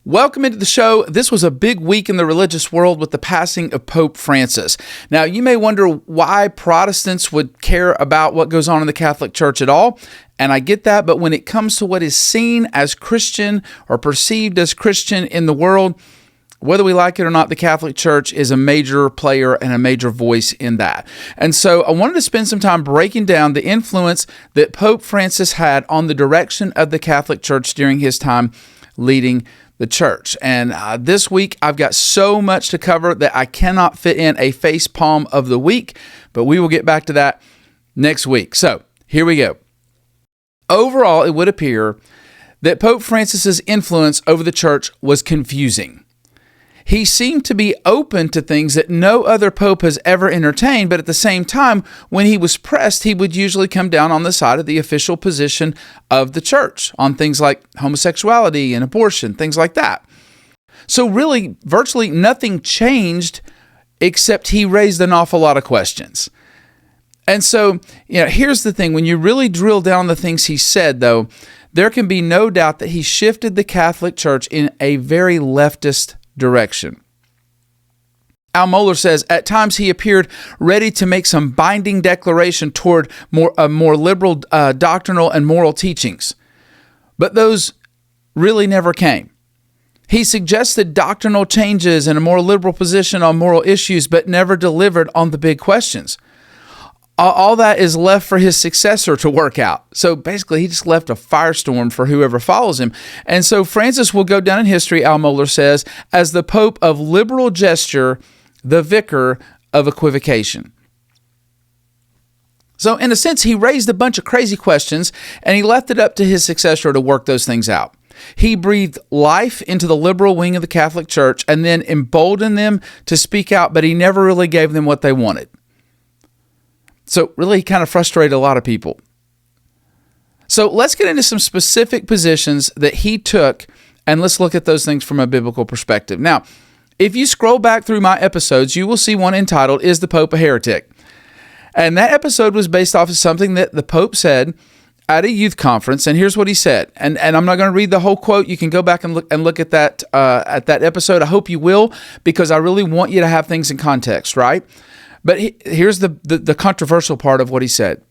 Welcome into the show. This was a big week in the religious world with the passing of Pope Francis. Now, you may wonder why Protestants would care about what goes on in the Catholic Church at all, and I get that, but when it comes to what is seen as Christian or perceived as Christian in the world, whether we like it or not, the Catholic Church is a major player and a major voice in that. And so I wanted to spend some time breaking down the influence that Pope Francis had on the direction of the Catholic Church during his time leading the church. And this week, I've got so much to cover that I cannot fit in a face palm of the week, but we will get back to that next week. So here we go. Overall, it would appear that Pope Francis's influence over the church was confusing. He seemed to be open to things that no other pope has ever entertained, but at the same time, when he was pressed, he would usually come down on the side of the official position of the church on things like homosexuality and abortion, things like that. So really, virtually nothing changed except he raised an awful lot of questions. And so, here's the thing. When you really drill down the things he said, though, there can be no doubt that he shifted the Catholic Church in a very leftist direction. Al Mohler says, at times he appeared ready to make some binding declaration toward more liberal doctrinal and moral teachings, but those really never came. He suggested doctrinal changes and a more liberal position on moral issues, but never delivered on the big questions. All that is left for his successor to work out. So basically, he just left a firestorm for whoever follows him. And so Francis will go down in history, Al Mohler says, as the Pope of liberal gesture, the vicar of equivocation. So in a sense, he raised a bunch of crazy questions, and he left it up to his successor to work those things out. He breathed life into the liberal wing of the Catholic Church and then emboldened them to speak out, but he never really gave them what they wanted. So really, he kind of frustrated a lot of people. So let's get into some specific positions that he took, and let's look at those things from a biblical perspective. Now, if you scroll back through my episodes, you will see one entitled, Is the Pope a Heretic? And that episode was based off of something that the Pope said at a youth conference, and here's what he said. And I'm not going to read the whole quote. You can go back and look at that episode. I hope you will, because I really want you to have things in context, right? But here's the controversial part of what he said.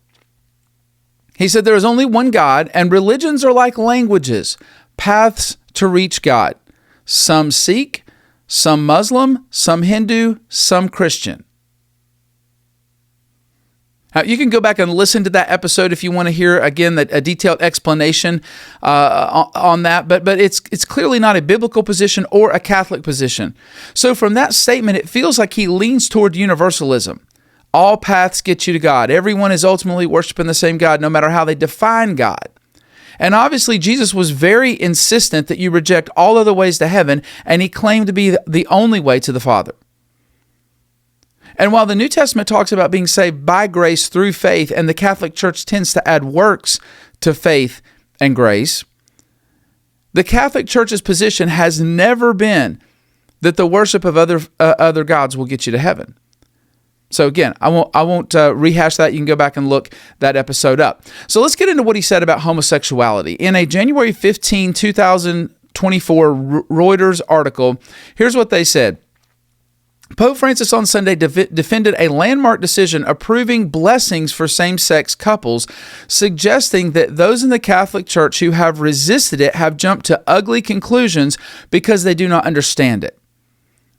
He said, there is only one God, and religions are like languages, paths to reach God. Some Sikh, some Muslim, some Hindu, some Christian. Now, you can go back and listen to that episode if you want to hear, again, a detailed explanation on that. But it's clearly not a biblical position or a Catholic position. So from that statement, it feels like he leans toward universalism. All paths get you to God. Everyone is ultimately worshiping the same God, no matter how they define God. And obviously, Jesus was very insistent that you reject all other ways to heaven, and he claimed to be the only way to the Father. And while the New Testament talks about being saved by grace through faith, and the Catholic Church tends to add works to faith and grace, the Catholic Church's position has never been that the worship of other gods will get you to heaven. So again, I won't rehash that. You can go back and look that episode up. So let's get into what he said about homosexuality. In a January 15, 2024 Reuters article, here's what they said. Pope Francis on Sunday defended a landmark decision approving blessings for same-sex couples, suggesting that those in the Catholic Church who have resisted it have jumped to ugly conclusions because they do not understand it.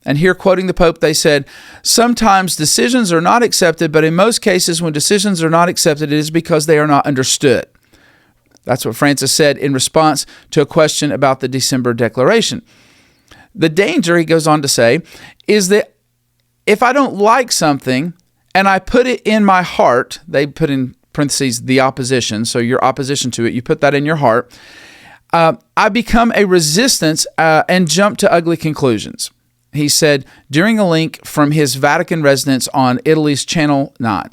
And here, quoting the Pope, they said, sometimes decisions are not accepted, but in most cases when decisions are not accepted, it is because they are not understood. That's what Francis said in response to a question about the December declaration. The danger, he goes on to say, is that if I don't like something and I put it in my heart, they put in parentheses the opposition, so your opposition to it, you put that in your heart, I become a resistance and jump to ugly conclusions. He said during a link from his Vatican residence on Italy's Channel 9.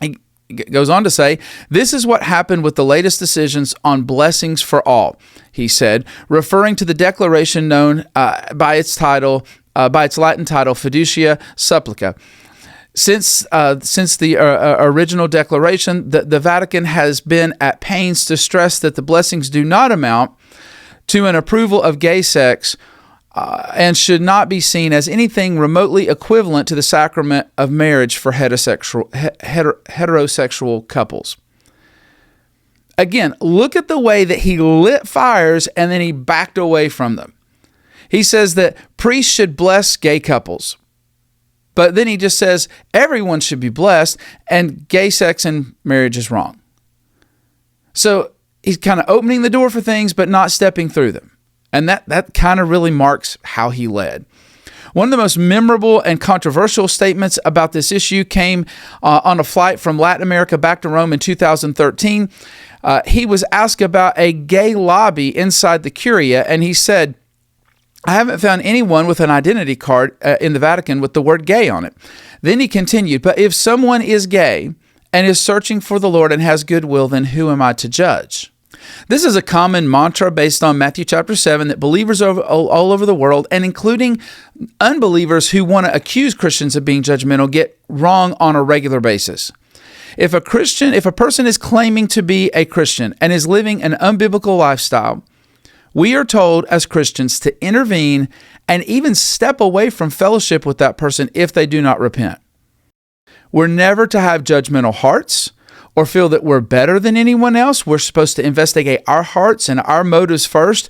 He goes on to say, this is what happened with the latest decisions on blessings for all, he said, referring to the declaration known by its Latin title, Fiducia Supplica. Since the original declaration, the Vatican has been at pains to stress that the blessings do not amount to an approval of gay sex and should not be seen as anything remotely equivalent to the sacrament of marriage for heterosexual couples. Again, look at the way that he lit fires and then he backed away from them. He says that priests should bless gay couples. But then he just says everyone should be blessed and gay sex and marriage is wrong. So he's kind of opening the door for things, but not stepping through them. And that kind of really marks how he led. One of the most memorable and controversial statements about this issue came on a flight from Latin America back to Rome in 2013. He was asked about a gay lobby inside the Curia, and he said, "I haven't found anyone with an identity card in the Vatican with the word gay on it." Then he continued, "But if someone is gay and is searching for the Lord and has goodwill, then who am I to judge?" This is a common mantra based on Matthew chapter 7 that believers all over the world, and including unbelievers who want to accuse Christians of being judgmental, get wrong on a regular basis. If a person is claiming to be a Christian and is living an unbiblical lifestyle, we are told as Christians to intervene and even step away from fellowship with that person if they do not repent. We're never to have judgmental hearts or feel that we're better than anyone else. We're supposed to investigate our hearts and our motives first.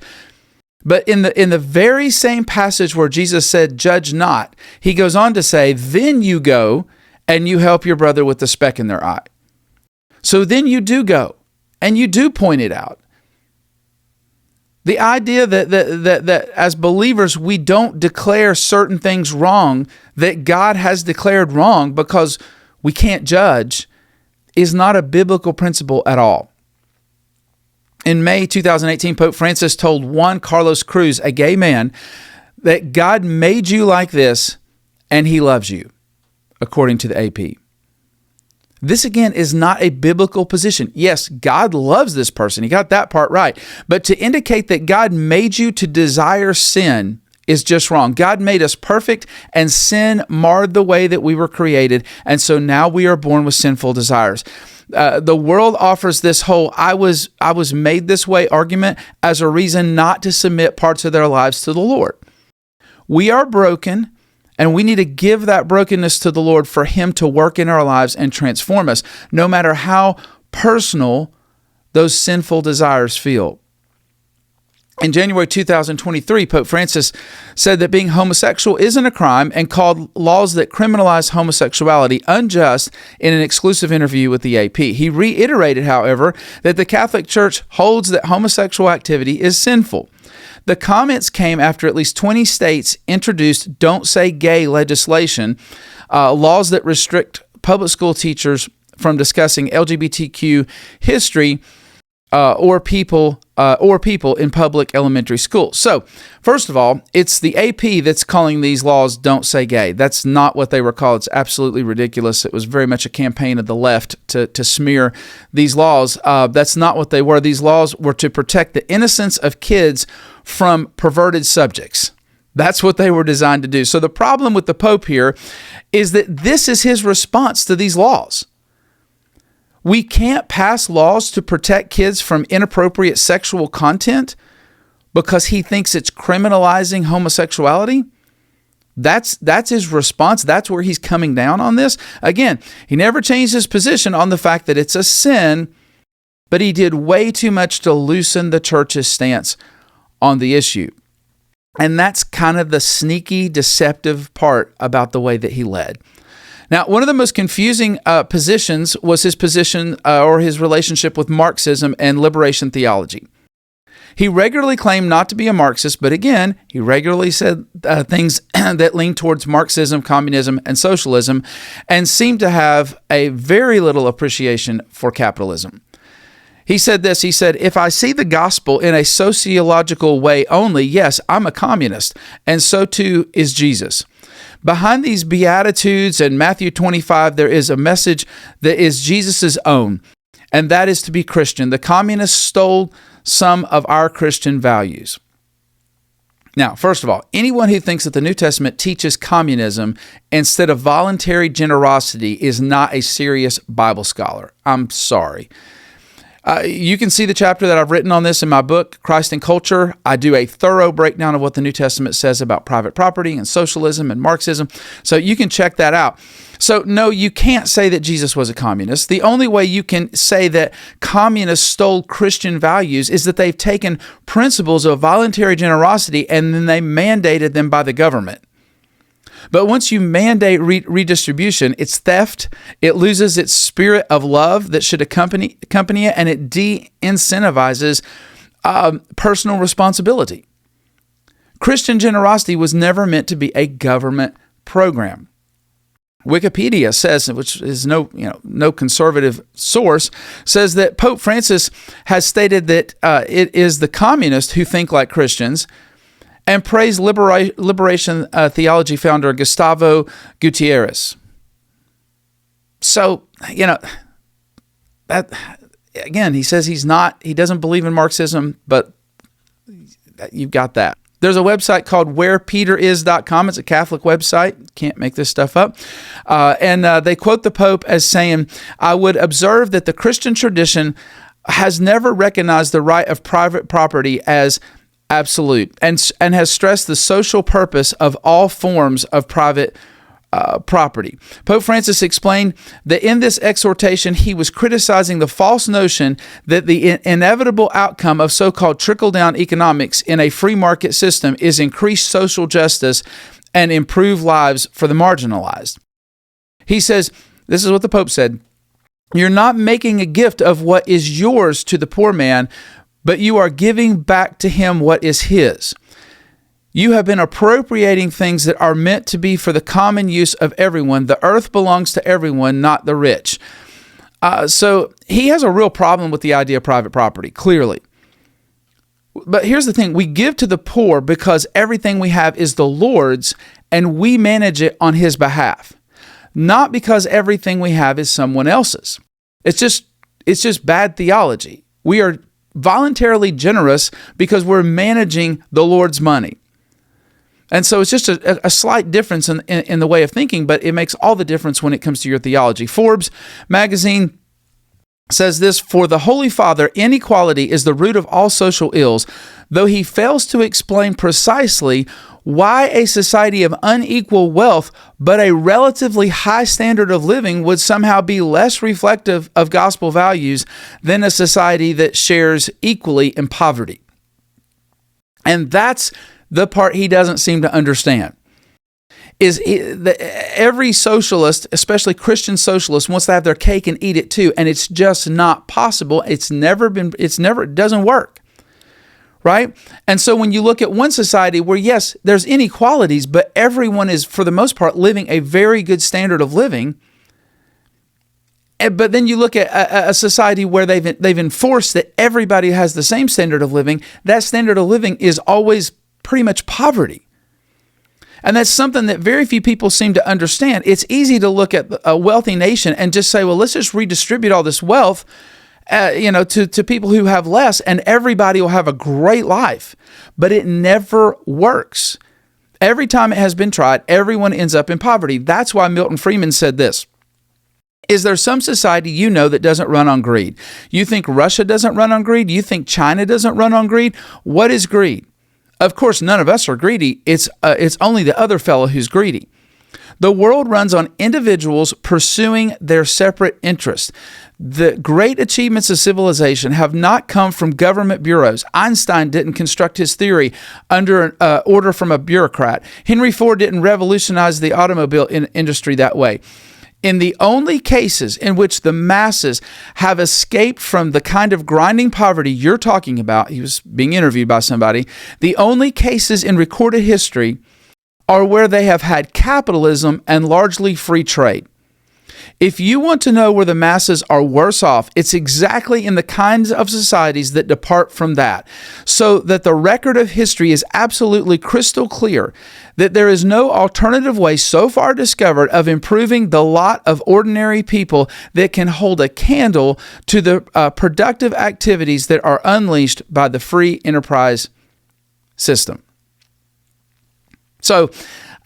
But in the very same passage where Jesus said, "Judge not," he goes on to say, "Then you go and you help your brother with the speck in their eye." So then you do go and you do point it out. The idea that as believers we don't declare certain things wrong that God has declared wrong because we can't judge is not a biblical principle at all. In May 2018, Pope Francis told Juan Carlos Cruz, a gay man, that God made you like this and he loves you, according to the AP. This, again, is not a biblical position. Yes, God loves this person. He got that part right. But to indicate that God made you to desire sin is just wrong. God made us perfect, and sin marred the way that we were created, and so now we are born with sinful desires. The world offers this whole I was made this way argument as a reason not to submit parts of their lives to the Lord. We are broken, and we need to give that brokenness to the Lord for Him to work in our lives and transform us, no matter how personal those sinful desires feel. In January 2023, Pope Francis said that being homosexual isn't a crime and called laws that criminalize homosexuality unjust in an exclusive interview with the AP. He reiterated, however, that the Catholic Church holds that homosexual activity is sinful. The comments came after at least 20 states introduced Don't Say Gay legislation, laws that restrict public school teachers from discussing LGBTQ history or people in public elementary schools. So, first of all, it's the AP that's calling these laws Don't Say Gay. That's not what they were called. It's absolutely ridiculous. It was very much a campaign of the left to smear these laws. That's not what they were. These laws were to protect the innocence of kids from perverted subjects. That's what they were designed to do. So the problem with the Pope here is that this is his response to these laws. We can't pass laws to protect kids from inappropriate sexual content because he thinks it's criminalizing homosexuality. That's his response. That's where he's coming down on this. Again, he never changed his position on the fact that it's a sin, but he did way too much to loosen the church's stance on the issue. And that's kind of the sneaky, deceptive part about the way that he led. Now, one of the most confusing positions was his position or his relationship with Marxism and liberation theology. He regularly claimed not to be a Marxist, but again, he regularly said things that leaned towards Marxism, communism, and socialism, and seemed to have a very little appreciation for capitalism. He said this, he said, "If I see the gospel in a sociological way only, yes, I'm a communist, and so too is Jesus. Behind these Beatitudes and Matthew 25, there is a message that is Jesus's own, and that is to be Christian. The communists stole some of our Christian values." Now, first of all, anyone who thinks that the New Testament teaches communism instead of voluntary generosity is not a serious Bible scholar. I'm sorry. You can see the chapter that I've written on this in my book, Christ and Culture. I do a thorough breakdown of what the New Testament says about private property and socialism and Marxism. So you can check that out. So no, you can't say that Jesus was a communist. The only way you can say that communists stole Christian values is that they've taken principles of voluntary generosity and then they mandated them by the government. But once you mandate redistribution, it's theft. It loses its spirit of love that should accompany it, and it de-incentivizes personal responsibility. Christian generosity was never meant to be a government program. Wikipedia says, which is no conservative source, says that Pope Francis has stated that it is the communists who think like Christians, and praised liberation theology founder Gustavo Gutierrez. So, that again, he says he doesn't believe in Marxism, but you've got that. There's a website called wherepeteris.com. It's a Catholic website. Can't make this stuff up. And they quote the Pope as saying, "I would observe that the Christian tradition has never recognized the right of private property as absolute, and has stressed the social purpose of all forms of private property." Pope Francis explained that in this exhortation, he was criticizing the false notion that the inevitable outcome of so-called trickle-down economics in a free market system is increased social justice and improved lives for the marginalized. He says, this is what the Pope said, "You're not making a gift of what is yours to the poor man, but you are giving back to him what is his. You have been appropriating things that are meant to be for the common use of everyone. The earth belongs to everyone, not the rich." So he has a real problem with the idea of private property, clearly. But here's the thing. We give to the poor because everything we have is the Lord's, and we manage it on his behalf, not because everything we have is someone else's. It's just bad theology. We are voluntarily generous because we're managing the Lord's money. And so it's just a slight difference in the way of thinking, but it makes all the difference when it comes to your theology. Forbes magazine says this, "For the Holy Father, inequality is the root of all social ills, though he fails to explain precisely why a society of unequal wealth but a relatively high standard of living would somehow be less reflective of gospel values than a society that shares equally in poverty." And that's the part he doesn't seem to understand. Every socialist, especially Christian socialist, wants to have their cake and eat it too, and it's just not possible. It doesn't work. Right? And so when you look at one society where, yes, there's inequalities, but everyone is, for the most part, living a very good standard of living. But then you look at a society where they've enforced that everybody has the same standard of living. That standard of living is always pretty much poverty. And that's something that very few people seem to understand. It's easy to look at a wealthy nation and just say, well, let's just redistribute all this wealth to people who have less, and everybody will have a great life. But it never works. Every time it has been tried, everyone ends up in poverty. That's why Milton Friedman said this. Is there some society you know that doesn't run on greed? You think Russia doesn't run on greed? You think China doesn't run on greed? What is greed? Of course, none of us are greedy. It's only the other fellow who's greedy. The world runs on individuals pursuing their separate interests. The great achievements of civilization have not come from government bureaus. Einstein didn't construct his theory under an order from a bureaucrat. Henry Ford didn't revolutionize the automobile industry that way. In the only cases in which the masses have escaped from the kind of grinding poverty you're talking about, he was being interviewed by somebody, the only cases in recorded history are where they have had capitalism and largely free trade. If you want to know where the masses are worse off, it's exactly in the kinds of societies that depart from that, so that the record of history is absolutely crystal clear that there is no alternative way so far discovered of improving the lot of ordinary people that can hold a candle to the productive activities that are unleashed by the free enterprise system. So,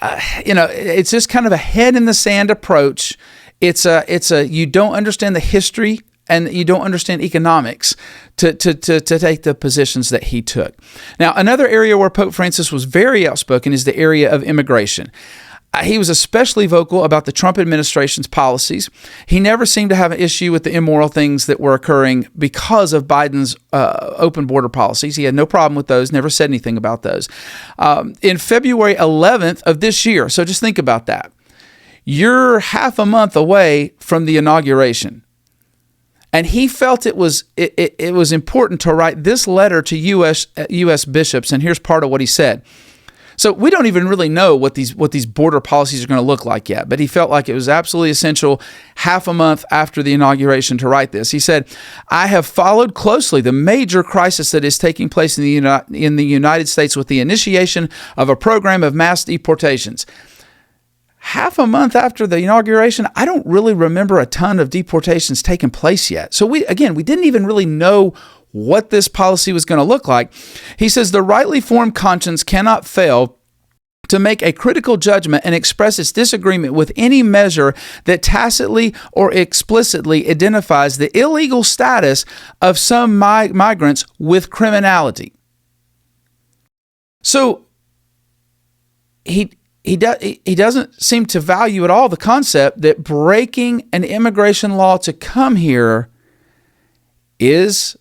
it's just kind of a head in the sand approach. It's a you don't understand the history and you don't understand economics to take the positions that he took. Now, another area where Pope Francis was very outspoken is the area of immigration. He was especially vocal about the Trump administration's policies. He never seemed to have an issue with the immoral things that were occurring because of Biden's open border policies. He had no problem with those, never said anything about those. In February 11th of this year, so just think about that. You're half a month away from the inauguration. And he felt it was important to write this letter to U.S. bishops, and here's part of what he said. So we don't even really know what these border policies are going to look like yet, but he felt like it was absolutely essential half a month after the inauguration to write this. He said, "I have followed closely the major crisis that is taking place in the United States with the initiation of a program of mass deportations." Half a month after the inauguration, I don't really remember a ton of deportations taking place yet. So we didn't even really know what this policy was going to look like. He says, "The rightly formed conscience cannot fail to make a critical judgment and express its disagreement with any measure that tacitly or explicitly identifies the illegal status of some migrants with criminality." So he doesn't seem to value at all the concept that breaking an immigration law to come here is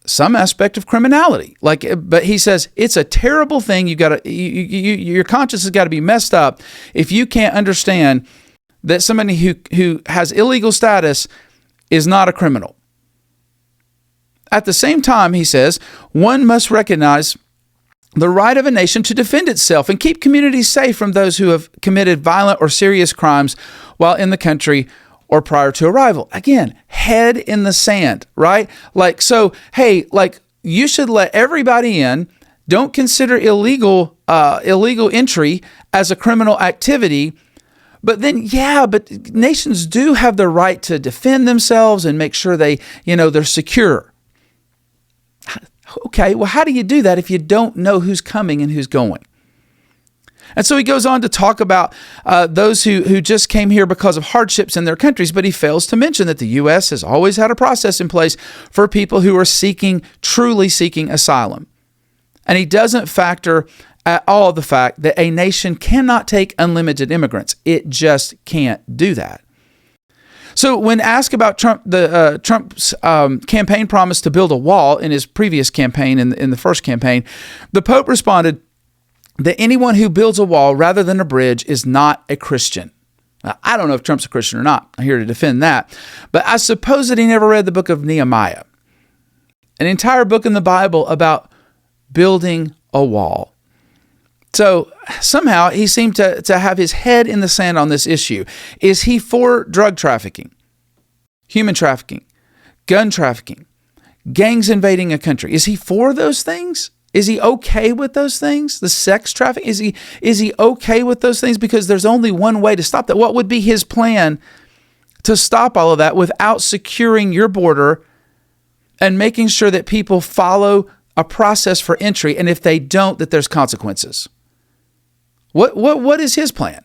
some aspect of criminality. But he says it's a terrible thing. Your conscience has got to be messed up if you can't understand that somebody who has illegal status is not a criminal. At the same time, he says, one must recognize the right of a nation to defend itself and keep communities safe from those who have committed violent or serious crimes while in the country or prior to arrival. Again, head in the sand, right? You should let everybody in. Don't consider illegal entry as a criminal activity. But nations do have the right to defend themselves and make sure they're secure. Okay, well, how do you do that if you don't know who's coming and who's going? And so he goes on to talk about those who just came here because of hardships in their countries, but he fails to mention that the U.S. has always had a process in place for people who are truly seeking asylum. And he doesn't factor at all the fact that a nation cannot take unlimited immigrants. It just can't do that. So when asked about Trump's campaign promise to build a wall in his previous campaign, in the first campaign, the Pope responded that anyone who builds a wall rather than a bridge is not a Christian. Now, I don't know if Trump's a Christian or not. I'm here to defend that. But I suppose that he never read the book of Nehemiah, an entire book in the Bible about building a wall. So somehow he seemed to have his head in the sand on this issue. Is he for drug trafficking, human trafficking, gun trafficking, gangs invading a country? Is he for those things? Is he okay with those things? The sex trafficking? Is he okay with those things? Because there's only one way to stop that. What would be his plan to stop all of that without securing your border and making sure that people follow a process for entry, and if they don't, that there's consequences? What is his plan?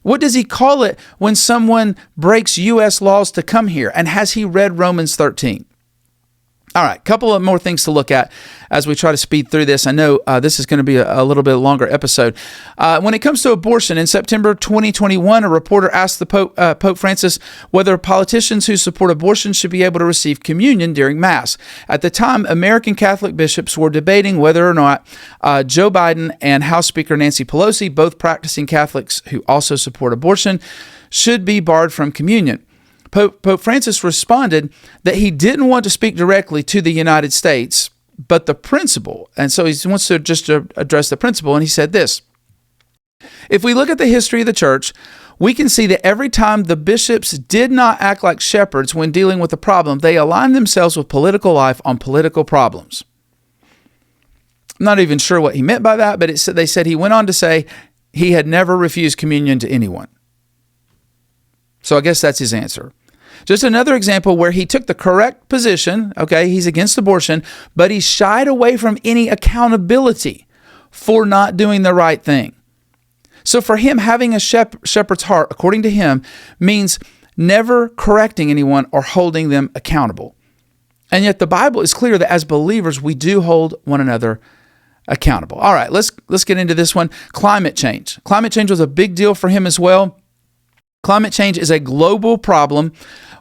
What does he call it when someone breaks U.S. laws to come here? And has he read Romans 13? All right, a couple of more things to look at as we try to speed through this. I know this is going to be a little bit longer episode. When it comes to abortion, in September 2021, a reporter asked the Pope Francis whether politicians who support abortion should be able to receive communion during Mass. At the time, American Catholic bishops were debating whether or not Joe Biden and House Speaker Nancy Pelosi, both practicing Catholics who also support abortion, should be barred from communion. Pope Francis responded that he didn't want to speak directly to the United States, but the principle. And so he wants to just address the principle. And he said this: if we look at the history of the church, we can see that every time the bishops did not act like shepherds when dealing with a problem, they aligned themselves with political life on political problems. I'm not even sure what he meant by that, but they said he went on to say he had never refused communion to anyone. So I guess that's his answer. Just another example where he took the correct position. Okay, he's against abortion, but he shied away from any accountability for not doing the right thing. So for him, having a shepherd's heart, according to him, means never correcting anyone or holding them accountable. And yet the Bible is clear that as believers, we do hold one another accountable. All right, let's get into this one. Climate change. Climate change was a big deal for him as well. Climate change is a global problem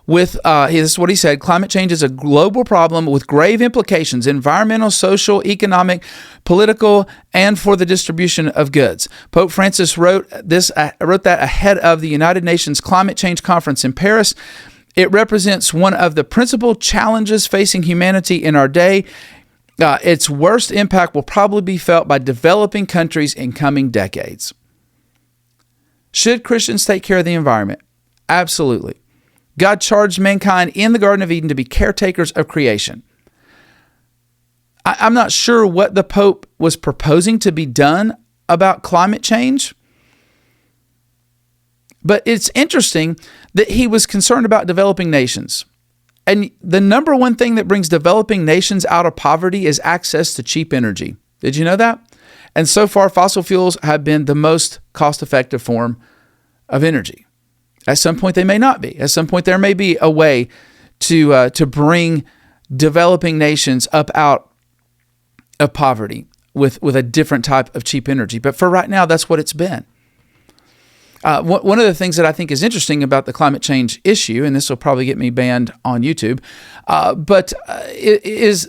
with, this is what he said, climate change is a global problem with grave implications, environmental, social, economic, political, and for the distribution of goods. Pope Francis wrote that ahead of the United Nations Climate Change Conference in Paris. It represents one of the principal challenges facing humanity in our day. Its worst impact will probably be felt by developing countries in coming decades. Should Christians take care of the environment? Absolutely. God charged mankind in the Garden of Eden to be caretakers of creation. I'm not sure what the Pope was proposing to be done about climate change, but it's interesting that he was concerned about developing nations. And the number one thing that brings developing nations out of poverty is access to cheap energy. Did you know that? And so far, fossil fuels have been the most cost-effective form of energy. At some point, they may not be. At some point, there may be a way to bring developing nations up out of poverty with a different type of cheap energy. But for right now, that's what it's been. One of the things that I think is interesting about the climate change issue, and this will probably get me banned on YouTube, but is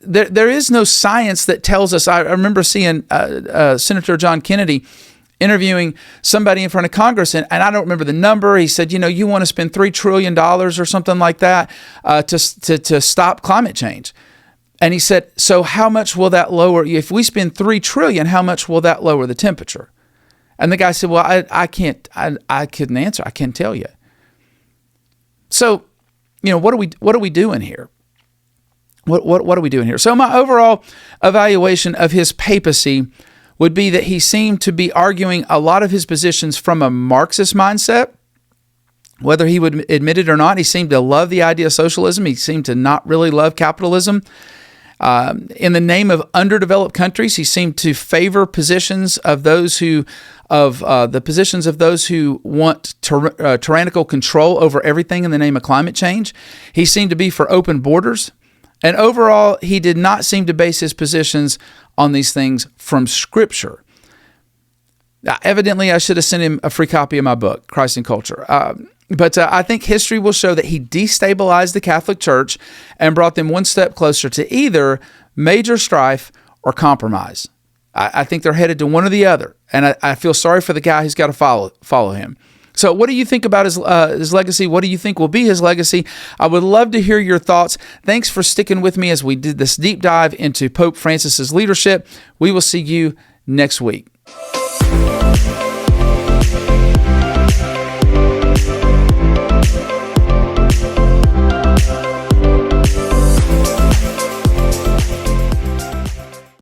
there is no science that tells us. I remember seeing Senator John Kennedy interviewing somebody in front of Congress, and I don't remember the number. He said, you want to spend $3 trillion or something like that to stop climate change. And he said, so how much will that lower? If we spend $3 trillion, how much will that lower the temperature? And the guy said, well, I couldn't answer. I can't tell you. So, what are we doing here? What are we doing here? So my overall evaluation of his papacy would be that he seemed to be arguing a lot of his positions from a Marxist mindset. Whether he would admit it or not, he seemed to love the idea of socialism. He seemed to not really love capitalism. In the name of underdeveloped countries, he seemed to favor positions of those who want tyrannical control over everything in the name of climate change. He seemed to be for open borders. And overall, he did not seem to base his positions on these things from Scripture. Now, evidently, I should have sent him a free copy of my book, Christ and Culture. But I think history will show that he destabilized the Catholic Church and brought them one step closer to either major strife or compromise. I think they're headed to one or the other, and I feel sorry for the guy who's got to follow him. So what do you think about his legacy? What do you think will be his legacy? I would love to hear your thoughts. Thanks for sticking with me as we did this deep dive into Pope Francis's leadership. We will see you next week.